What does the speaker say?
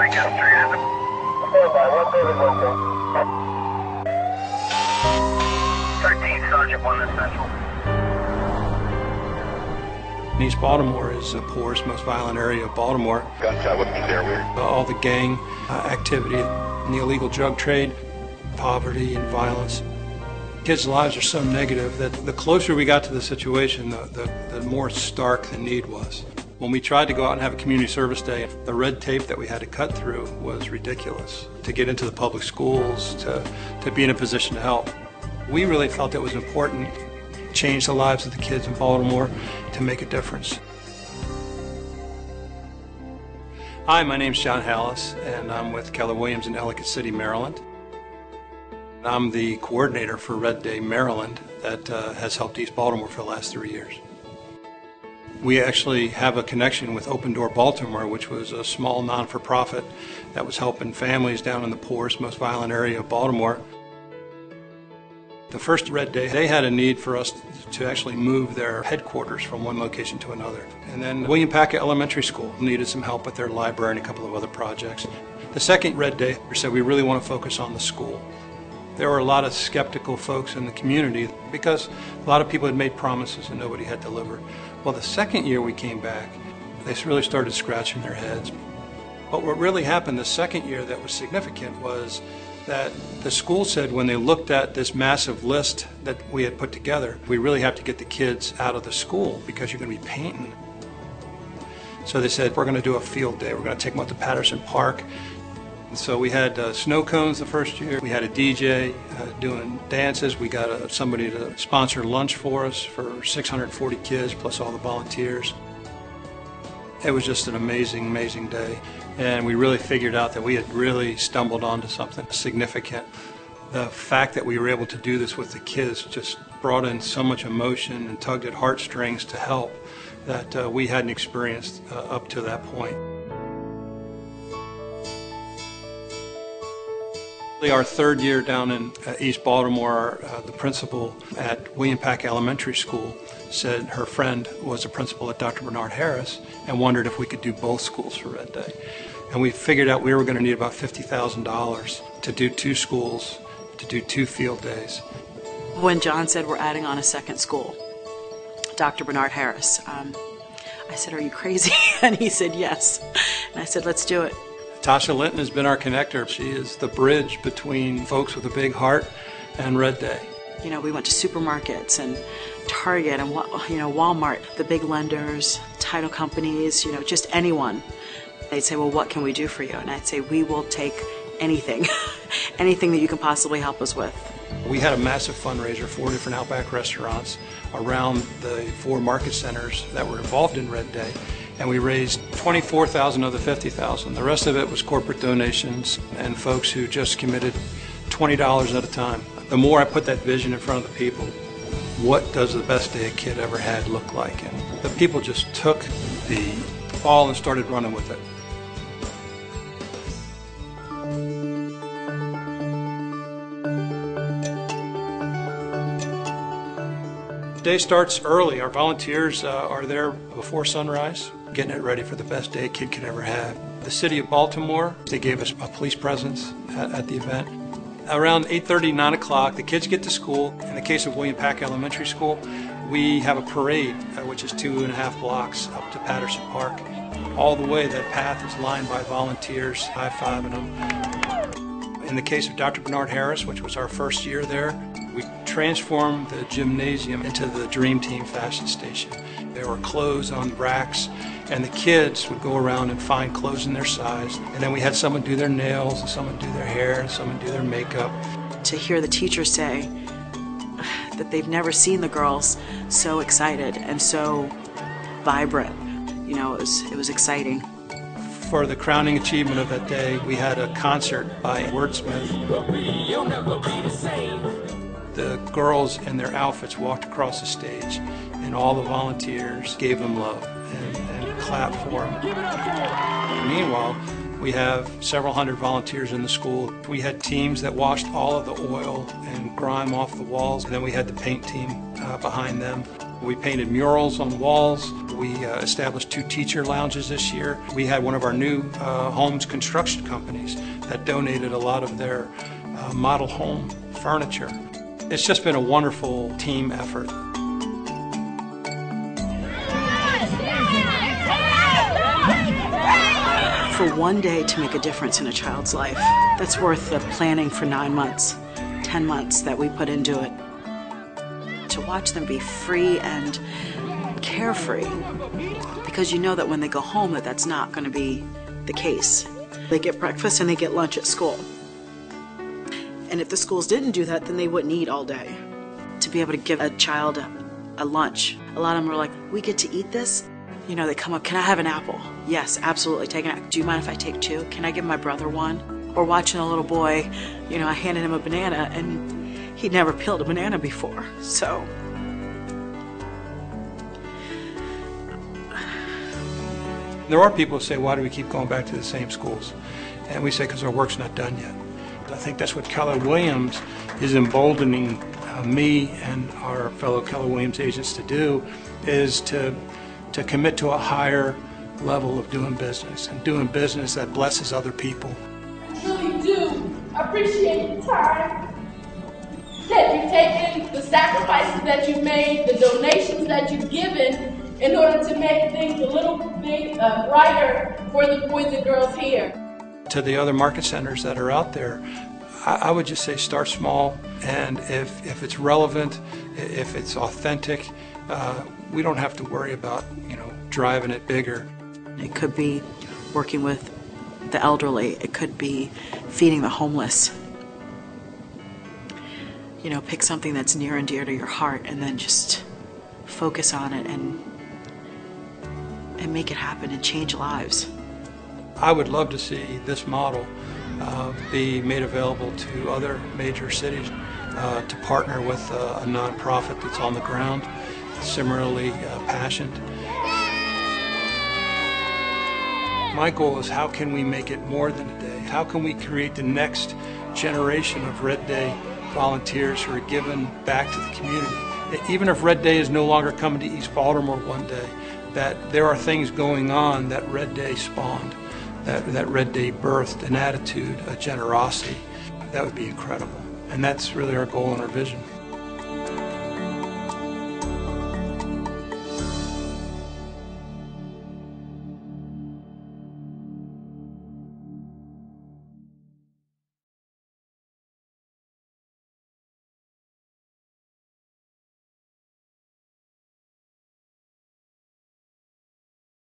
Sergeant 1 Essential. East Baltimore is the poorest, most violent area of Baltimore. Gunshot wounds there. All the gang activity, and the illegal drug trade, poverty and violence. Kids' lives are so negative that the closer we got to the situation, the more stark the need was. When we tried to go out and have a community service day, the red tape that we had to cut through was ridiculous. To get into the public schools, to be in a position to help. We really felt it was important to change the lives of the kids in Baltimore, to make a difference. Hi, my name's John Hallis, and I'm with Keller Williams in Ellicott City, Maryland. I'm the coordinator for Red Day Maryland that has helped East Baltimore for the last 3 years. We actually have a connection with Open Door Baltimore, which was a small non-for-profit that was helping families down in the poorest, most violent area of Baltimore. The first Red Day, they had a need for us to actually move their headquarters from one location to another. And then William Packett Elementary School needed some help with their library and a couple of other projects. The second Red Day, we said we really want to focus on the school. There were a lot of skeptical folks in the community because a lot of people had made promises and nobody had delivered. Well, the second year we came back, they really started scratching their heads. But what really happened the second year that was significant was that the school said when they looked at this massive list that we had put together, we really have to get the kids out of the school because you're going to be painting. So they said, we're going to do a field day. We're going to take them up to Patterson Park. And so we had snow cones the first year. We had a DJ doing dances. We got somebody to sponsor lunch for us for 640 kids plus all the volunteers. It was just an amazing, amazing day. And we really figured out that we had really stumbled onto something significant. The fact that we were able to do this with the kids just brought in so much emotion and tugged at heartstrings to help that we hadn't experienced up to that point. Our third year down in East Baltimore, the principal at William Packett Elementary School said her friend was a principal at Dr. Bernard Harris and wondered if we could do both schools for Red Day. And we figured out we were going to need about $50,000 to do 2 schools, to do 2 field days. When John said we're adding on a second school, Dr. Bernard Harris, I said, "Are you crazy?" And he said, "Yes." And I said, "Let's do it." Tasha Linton has been our connector. She is the bridge between folks with a big heart and Red Day. You know, we went to supermarkets and Target and Walmart, the big lenders, title companies, just anyone. They'd say, "Well, what can we do for you?" And I'd say, "We will take anything, anything that you can possibly help us with." We had a massive fundraiser, 4 different Outback restaurants around the 4 market centers that were involved in Red Day. And we raised $24,000 of the $50,000. The rest of it was corporate donations and folks who just committed $20 at a time. The more I put that vision in front of the people, what does the best day a kid ever had look like? And the people just took the ball and started running with it. The day starts early. Our volunteers are there before sunrise, getting it ready for the best day a kid could ever have. The city of Baltimore, they gave us a police presence at the event. Around 8:30, 9 o'clock, the kids get to school. In the case of William Packett Elementary School, we have a parade, which is 2.5 blocks up to Patterson Park. All the way, that path is lined by volunteers, high-fiving them. In the case of Dr. Bernard Harris, which was our first year there, we transformed the gymnasium into the Dream Team fashion station. There were clothes on racks, and the kids would go around and find clothes in their size. And then we had someone do their nails, and someone do their hair, and someone do their makeup. To hear the teachers say that they've never seen the girls so excited and so vibrant, it was exciting. For the crowning achievement of that day, we had a concert by Wordsmith. The girls in their outfits walked across the stage, and all the volunteers gave them love and clapped for them. Meanwhile, we have several hundred volunteers in the school. We had teams that washed all of the oil and grime off the walls, and then we had the paint team behind them. We painted murals on the walls. We established 2 teacher lounges this year. We had one of our new homes construction companies that donated a lot of their model home furniture. It's just been a wonderful team effort. For one day to make a difference in a child's life, that's worth the planning for 9 months, 10 months that we put into it. To watch them be free and carefree, because you know that when they go home that's not going to be the case. They get breakfast and they get lunch at school. And if the schools didn't do that, then they wouldn't eat all day. To be able to give a child a lunch. A lot of them are like, we get to eat this? You know, they come up, can I have an apple? Yes, absolutely, take an apple. Do you mind if I take 2? Can I give my brother 1? Or watching a little boy, you know, I handed him a banana and he'd never peeled a banana before. So there are people who say, why do we keep going back to the same schools? And we say, because our work's not done yet. I think that's what Keller Williams is emboldening me and our fellow Keller Williams agents to do, is to commit to a higher level of doing business, and doing business that blesses other people. I really do appreciate the time that you've taken, the sacrifices that you've made, the donations that you've given in order to make things a little bit brighter for the boys and girls here. To the other market centers that are out there, I would just say start small, and if it's relevant, if it's authentic, we don't have to worry about, you know, driving it bigger. it could be working with the elderly, it could be feeding the homeless. You know, pick something that's near and dear to your heart and then just focus on it and make it happen and change lives. I would love to see this model be made available to other major cities to partner with a nonprofit that's on the ground, similarly passionate. My goal is, how can we make it more than a day? How can we create the next generation of Red Day volunteers who are giving back to the community? Even if Red Day is no longer coming to East Baltimore one day, that there are things going on that Red Day spawned, that Red Day birthed an attitude, a generosity. That would be incredible. And that's really our goal and our vision.